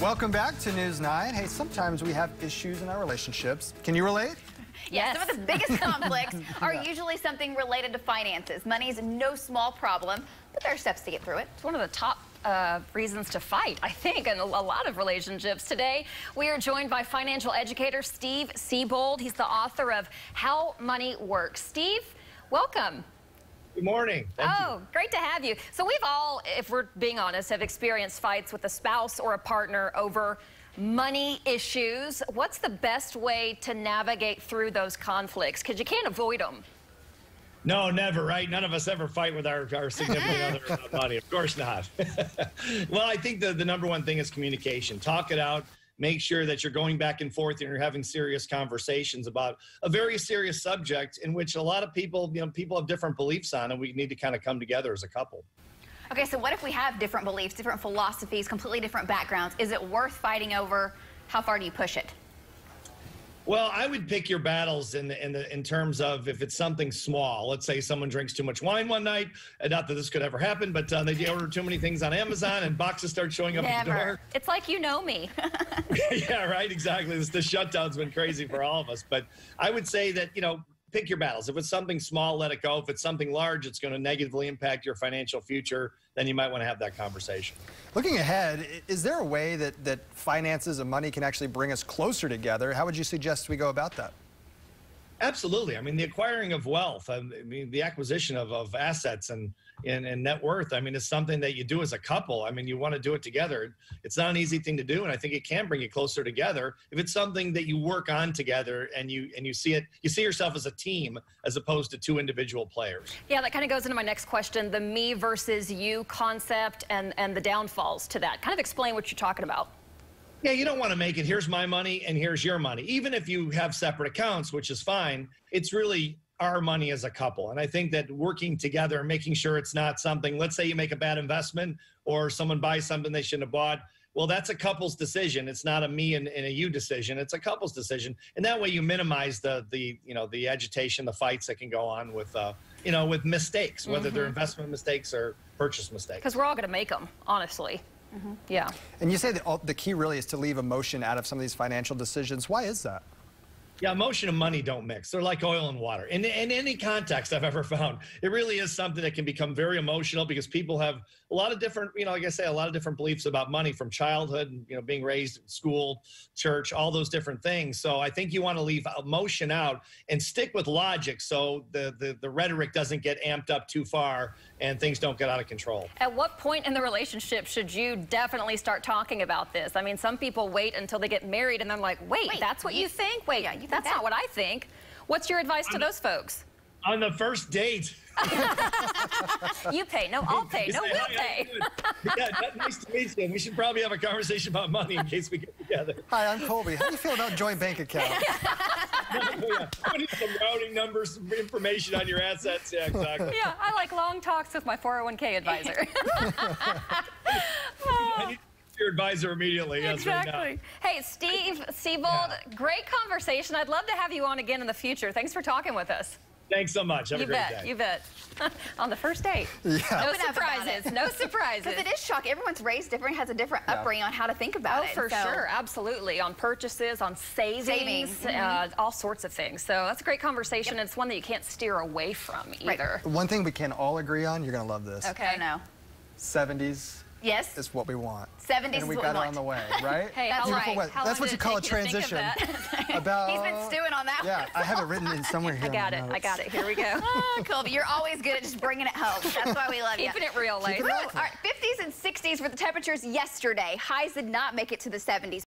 Welcome back to News 9. Hey, sometimes we have issues in our relationships. Can you relate? Yes. Some of the biggest conflicts are usually something related to finances. Money is no small problem, but there are steps to get through it. It's one of the top reasons to fight, I think, in a lot of relationships. Today, we are joined by financial educator Steve Siebold. He's the author of How Money Works. Steve, welcome. Good morning. Thank you. Great to have you. So we've all, if we're being honest, have experienced fights with a spouse or a partner over money issues. What's the best way to navigate through those conflicts? Because you can't avoid them. No, never, right? None of us ever fight with our significant other about money. Of course not. Well, I think the number one thing is communication. Talk it out. Make sure that you're going back and forth and you're having serious conversations about a very serious subject in which a lot of people, people have different beliefs on, and we need to kind of come together as a couple. Okay, so what if we have different beliefs, different philosophies, completely different backgrounds? Is it worth fighting over? How far do you push it? Well, I would pick your battles in terms of if it's something small. Let's say someone drinks too much wine one night. Not that this could ever happen, but they order too many things on Amazon and boxes start showing up at the door. It's like you know me. Yeah, right, exactly. The shutdown's been crazy for all of us. But I would say that, pick your battles. If it's something small, let it go. If it's something large, it's going to negatively impact your financial future, then you might want to have that conversation. Looking ahead, is there a way that finances and money can actually bring us closer together? How would you suggest we go about that? Absolutely. I mean, the acquiring of wealth, the acquisition of assets and net worth, is something that you do as a couple. You want to do it together. It's not an easy thing to do, and I think it can bring you closer together if it's something that you work on together and you see yourself as a team as opposed to two individual players. Yeah, that kind of goes into my next question, the me versus you concept and the downfalls to that. Kind of explain what you're talking about. Yeah, you don't want to make it, here's my money and here's your money. Even if you have separate accounts, which is fine, it's really our money as a couple. And I think that working together, making sure it's not something, let's say you make a bad investment or someone buys something they shouldn't have bought. Well, that's a couple's decision. It's not a me and a you decision. It's a couple's decision. And that way you minimize the agitation, the fights that can go on with, with mistakes, whether they're investment mistakes or purchase mistakes. Because we're all going to make them, honestly. Yeah. And you say that the key really is to leave emotion out of some of these financial decisions. Why is that? Yeah, emotion and money don't mix. They're like oil and water. In any context I've ever found, it really is something that can become very emotional because people have a lot of different, like I say, a lot of different beliefs about money from childhood, being raised in school, church, all those different things. So I think you want to leave emotion out and stick with logic so the rhetoric doesn't get amped up too far and things don't get out of control. At what point in the relationship should you definitely start talking about this? Some people wait until they get married and they're like, wait, that's what you think? Wait, yeah, that's not what I think. What's your advice to those folks? On the first date. You pay. No, I'll pay. No, we'll pay. Yeah, nice to meet you. We should probably have a conversation about money in case we get together. Hi, I'm Colby. How do you feel about joint bank account? I need some routing numbers, some information on your assets. Yeah, exactly. Yeah, I like long talks with my 401k advisor. I need your advisor immediately. Exactly. Right now. Hey, Steve Siebold, great conversation. I'd love to have you on again in the future. Thanks for talking with us. Thanks so much. Have a great day. You bet. On the first date. Yeah. No surprises. No surprises. Because it is shocking. Everyone's raised different, has a different upbringing on how to think about it. For sure. Absolutely. On purchases, on savings. All sorts of things. So that's a great conversation. It's one that you can't steer away from either. One thing we can all agree on, you're going to love this. Okay. No. 70s. Yes. Is what we want. 70s and we got it on the way, right? Hey, that's right. That's what you call a transition. About, he's been stewing on that one. Yeah, I have it written in somewhere here. I got it. Here we go. Colby, you're always good at just bringing it home. That's why we love you. Keeping it real, ladies. All right, 50s and 60s were the temperatures yesterday. Highs did not make it to the 70s.